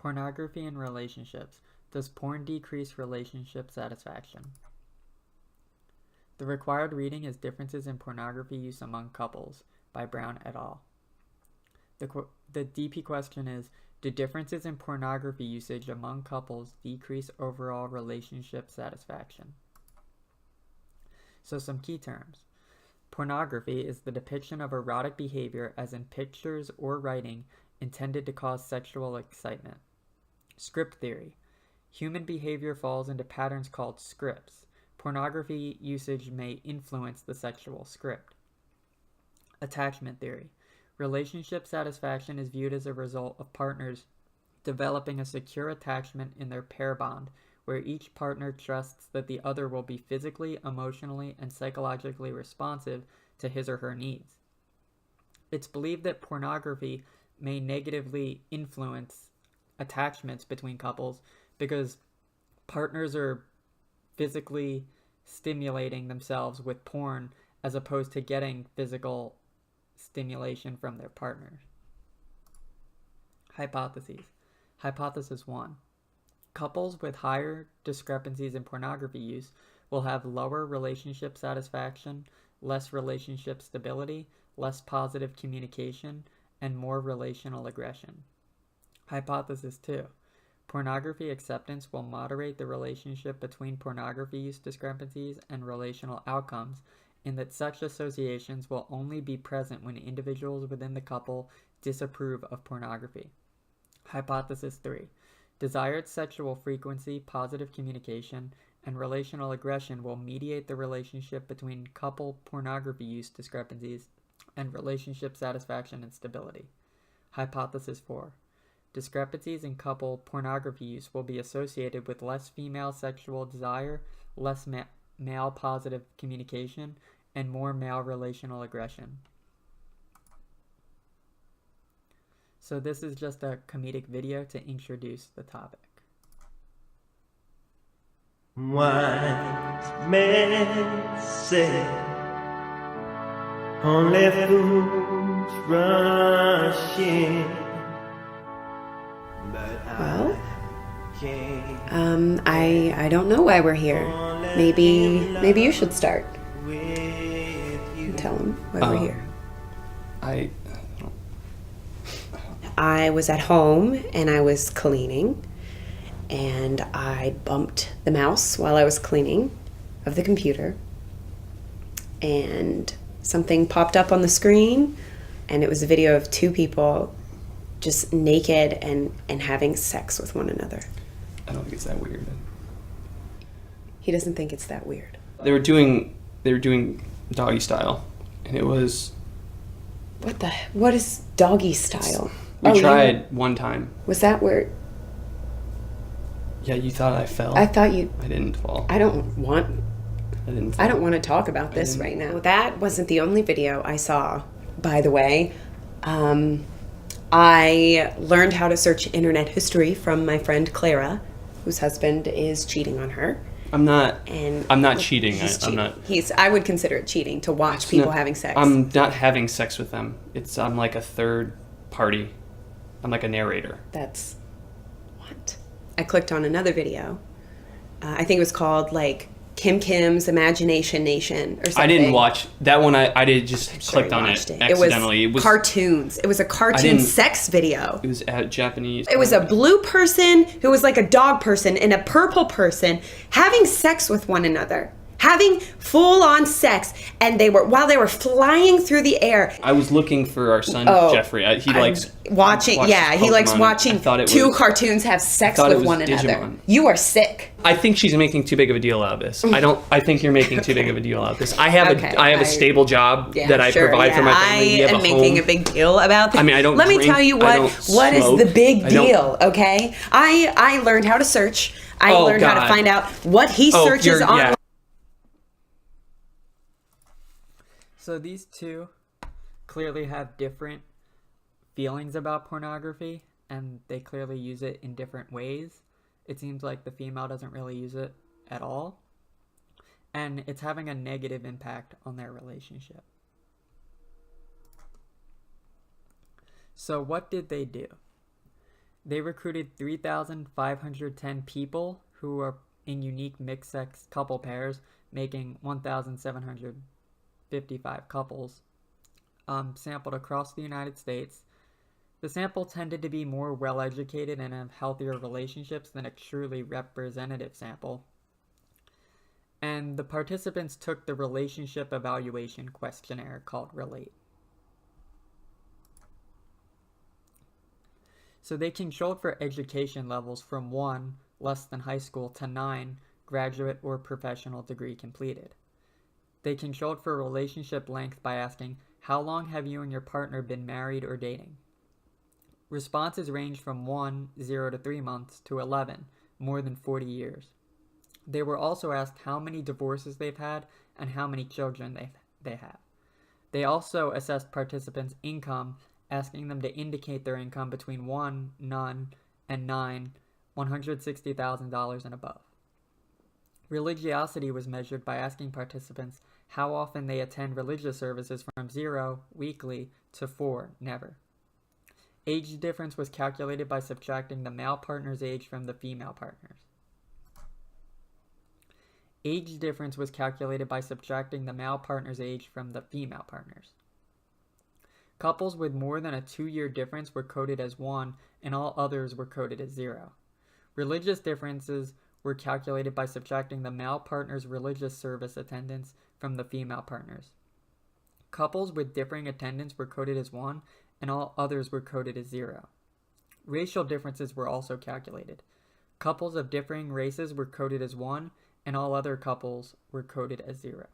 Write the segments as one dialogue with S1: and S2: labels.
S1: Pornography in relationships. Does porn decrease relationship satisfaction? The required reading is Differences in Pornography Use Among Couples by Brown et al. The DP question is, do differences in pornography usage among couples decrease overall relationship satisfaction? So some key terms. Pornography is the depiction of erotic behavior as in pictures or writing intended to cause sexual excitement. Script theory. Human behavior falls into patterns called scripts. Pornography usage may influence the sexual script. Attachment theory. Relationship satisfaction is viewed as a result of partners developing a secure attachment in their pair bond, where each partner trusts that the other will be physically, emotionally, and psychologically responsive to his or her needs. It's believed that pornography may negatively influence attachments between couples because partners are physically stimulating themselves with porn as opposed to getting physical stimulation from their partners. Hypotheses. Hypothesis 1. Couples with higher discrepancies in pornography use will have lower relationship satisfaction, less relationship stability, less positive communication, and more relational aggression. Hypothesis 2. Pornography acceptance will moderate the relationship between pornography use discrepancies and relational outcomes, in that such associations will only be present when individuals within the couple disapprove of pornography. Hypothesis 3. Desired sexual frequency, positive communication, and relational aggression will mediate the relationship between couple pornography use discrepancies and relationship satisfaction and stability. Hypothesis 4. Discrepancies in couple pornography use will be associated with less female sexual desire, less male positive communication, and more male relational aggression. So this is just a comedic video to introduce the topic.
S2: Wise men say only fools rush in.
S3: Well, I don't know why we're here. Maybe you should start. And tell him why we're here. I was at home and I was cleaning, and I bumped the mouse while I was cleaning of the computer, and something popped up on the screen, and it was a video of two people just naked and having sex with one another.
S4: I don't think it's that weird.
S3: He doesn't think it's that weird.
S4: They were doing doggy style, and it was.
S3: What is doggy style?
S4: We tried one time.
S3: Was that where?
S4: Yeah, you thought I fell.
S3: I thought you.
S4: I didn't fall.
S3: I don't want to talk about this right now. That wasn't the only video I saw, by the way. I learned how to search internet history from my friend Clara, whose husband is cheating on her.
S4: I'm not cheating.
S3: I'm not. I would consider it cheating to watch people having sex.
S4: I'm not having sex with them. I'm like a third party. I'm like a narrator.
S3: That's what? I clicked on another video. I think it was called like Kim's Imagination Nation or something.
S4: I didn't watch that one. I did just clicked on it accidentally.
S3: It was cartoons. It was a cartoon sex video.
S4: It was Japanese.
S3: It was a blue person who was like a dog person and a purple person having sex with one another. Having full-on sex, and while they were flying through the air.
S4: I was looking for our son Jeffrey. He likes
S3: watching. Yeah, he likes watching two cartoons have sex with one another.
S4: Digimon.
S3: You are sick.
S4: I think she's making too big of a deal out of this. I think you're making too big of a deal out of this. I have a stable job that I provide for my family.
S3: I am making a big deal about this.
S4: I mean, I don't.
S3: Let
S4: me
S3: tell you what is the big deal. Okay, I learned how to search. I learned how to find out what he searches on.
S4: Yeah.
S1: So these two clearly have different feelings about pornography, and they clearly use it in different ways. It seems like the female doesn't really use it at all, and it's having a negative impact on their relationship. So what did they do? They recruited 3,510 people who were in unique mixed-sex couple pairs, making 1,755 couples sampled across the United States. The sample tended to be more well-educated and have healthier relationships than a truly representative sample. And the participants took the relationship evaluation questionnaire called RELATE. So they controlled for education levels from 1, less than high school, to 9, graduate or professional degree completed. They controlled for relationship length by asking, how long have you and your partner been married or dating? Responses ranged from 0 to 3 months, to 11, more than 40 years. They were also asked how many divorces they've had and how many children they have. They also assessed participants' income, asking them to indicate their income between 1, none, and 9, $160,000 and above. Religiosity was measured by asking participants how often they attend religious services from 0, weekly, to 4, never. Age difference was calculated by subtracting the male partner's age from the female partner's. Age difference was calculated by subtracting the male partner's age from the female partner's. Couples with more than a 2-year difference were coded as 1, and all others were coded as 0. Religious differences were calculated by subtracting the male partner's religious service attendance from the female partner's. Couples with differing attendance were coded as 1, and all others were coded as 0. Racial differences were also calculated. Couples of differing races were coded as 1, and all other couples were coded as 0.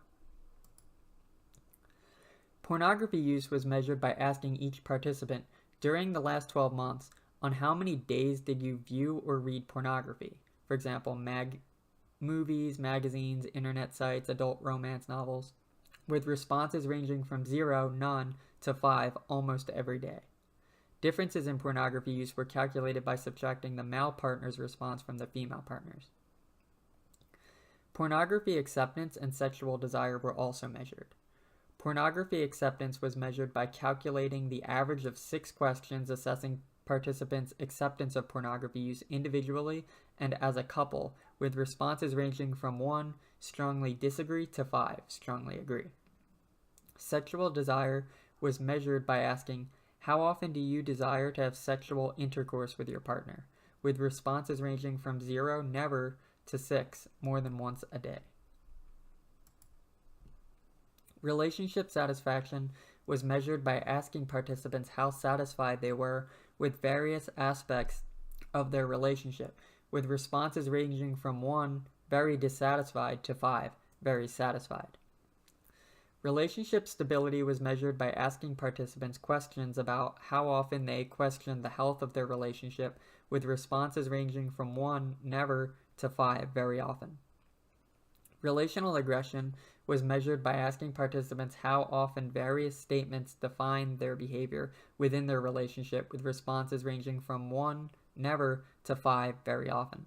S1: Pornography use was measured by asking each participant, during the last 12 months, on how many days did you view or read pornography? For example, movies, magazines, internet sites, adult romance novels, with responses ranging from 0, none, to 5, almost every day. Differences in pornography use were calculated by subtracting the male partner's response from the female partner's. Pornography acceptance and sexual desire were also measured. Pornography acceptance was measured by calculating the average of 6 questions assessing participants' acceptance of pornography use individually and as a couple, with responses ranging from 1, strongly disagree, to 5, strongly agree. Sexual desire was measured by asking, how often do you desire to have sexual intercourse with your partner, with responses ranging from 0, never, to 6, more than once a day. Relationship satisfaction was measured by asking participants how satisfied they were with various aspects of their relationship, with responses ranging from 1, very dissatisfied, to 5, very satisfied. Relationship stability was measured by asking participants questions about how often they questioned the health of their relationship, with responses ranging from 1, never, to 5, very often. Relational aggression was measured by asking participants how often various statements define their behavior within their relationship, with responses ranging from 1, never, to 5, very often.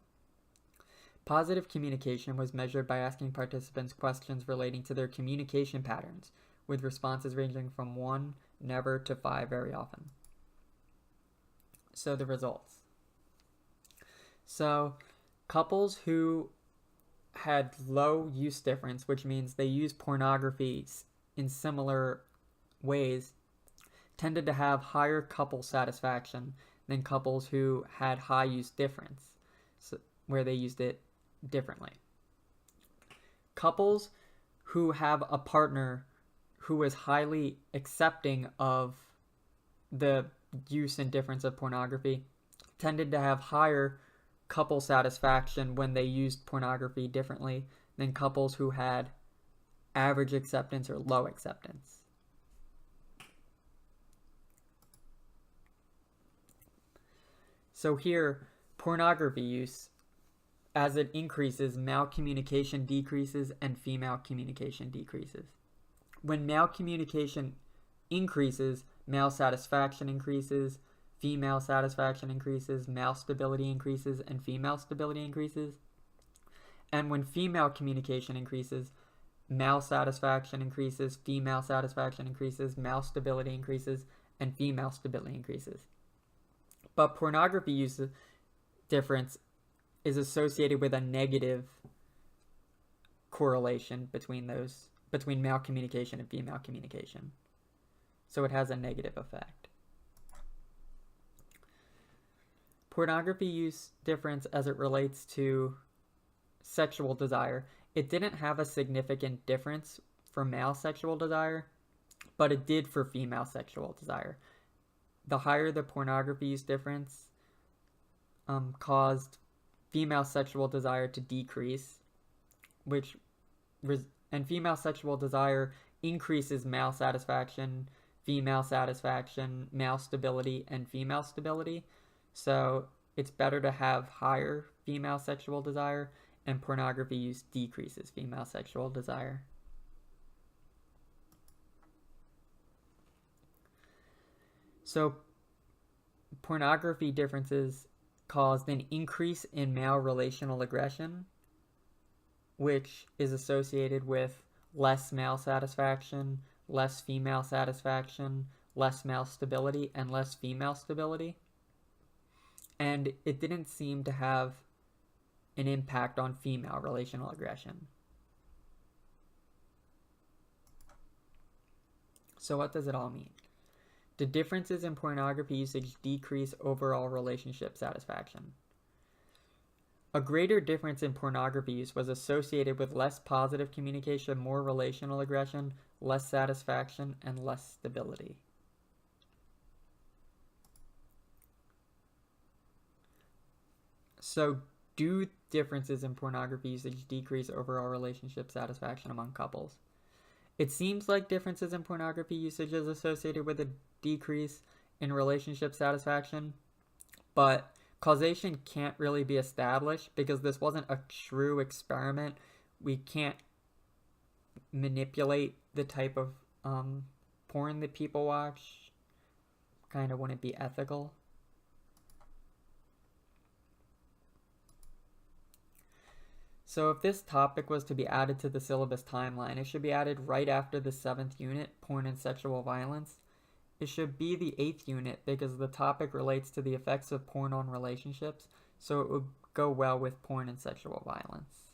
S1: Positive communication was measured by asking participants questions relating to their communication patterns, with responses ranging from 1, never, to 5, very often. So the results. So couples who had low use difference, which means they use pornography in similar ways, tended to have higher couple satisfaction than couples who had high use difference, where they used it differently. Couples who have a partner who is highly accepting of the use and difference of pornography tended to have higher couple satisfaction when they used pornography differently than couples who had average acceptance or low acceptance. So here, pornography use, as it increases, male communication decreases and female communication decreases. When male communication increases, male satisfaction increases, female satisfaction increases, male stability increases, and female stability increases. And when female communication increases, male satisfaction increases, female satisfaction increases, male stability increases, and female stability increases. But pornography use difference is associated with a negative correlation between male communication and female communication. So it has a negative effect. Pornography use difference as it relates to sexual desire. It didn't have a significant difference for male sexual desire, but it did for female sexual desire. The higher the pornography use difference caused female sexual desire to decrease, and female sexual desire increases male satisfaction, male stability, and female stability. So it's better to have higher female sexual desire, and pornography use decreases female sexual desire. So pornography differences caused an increase in male relational aggression, which is associated with less male satisfaction, less female satisfaction, less male stability, and less female stability. And it didn't seem to have an impact on female relational aggression. So what does it all mean? Do differences in pornography usage decrease overall relationship satisfaction? A greater difference in pornography use was associated with less positive communication, more relational aggression, less satisfaction, and less stability. So, do differences in pornography usage decrease overall relationship satisfaction among couples? It seems like differences in pornography usage is associated with a decrease in relationship satisfaction, but causation can't really be established because this wasn't a true experiment. We can't manipulate the type of porn that people watch. Kind of wouldn't be ethical. So if this topic was to be added to the syllabus timeline, it should be added right after the 7th unit, porn and sexual violence. It should be the 8th unit because the topic relates to the effects of porn on relationships, so it would go well with porn and sexual violence.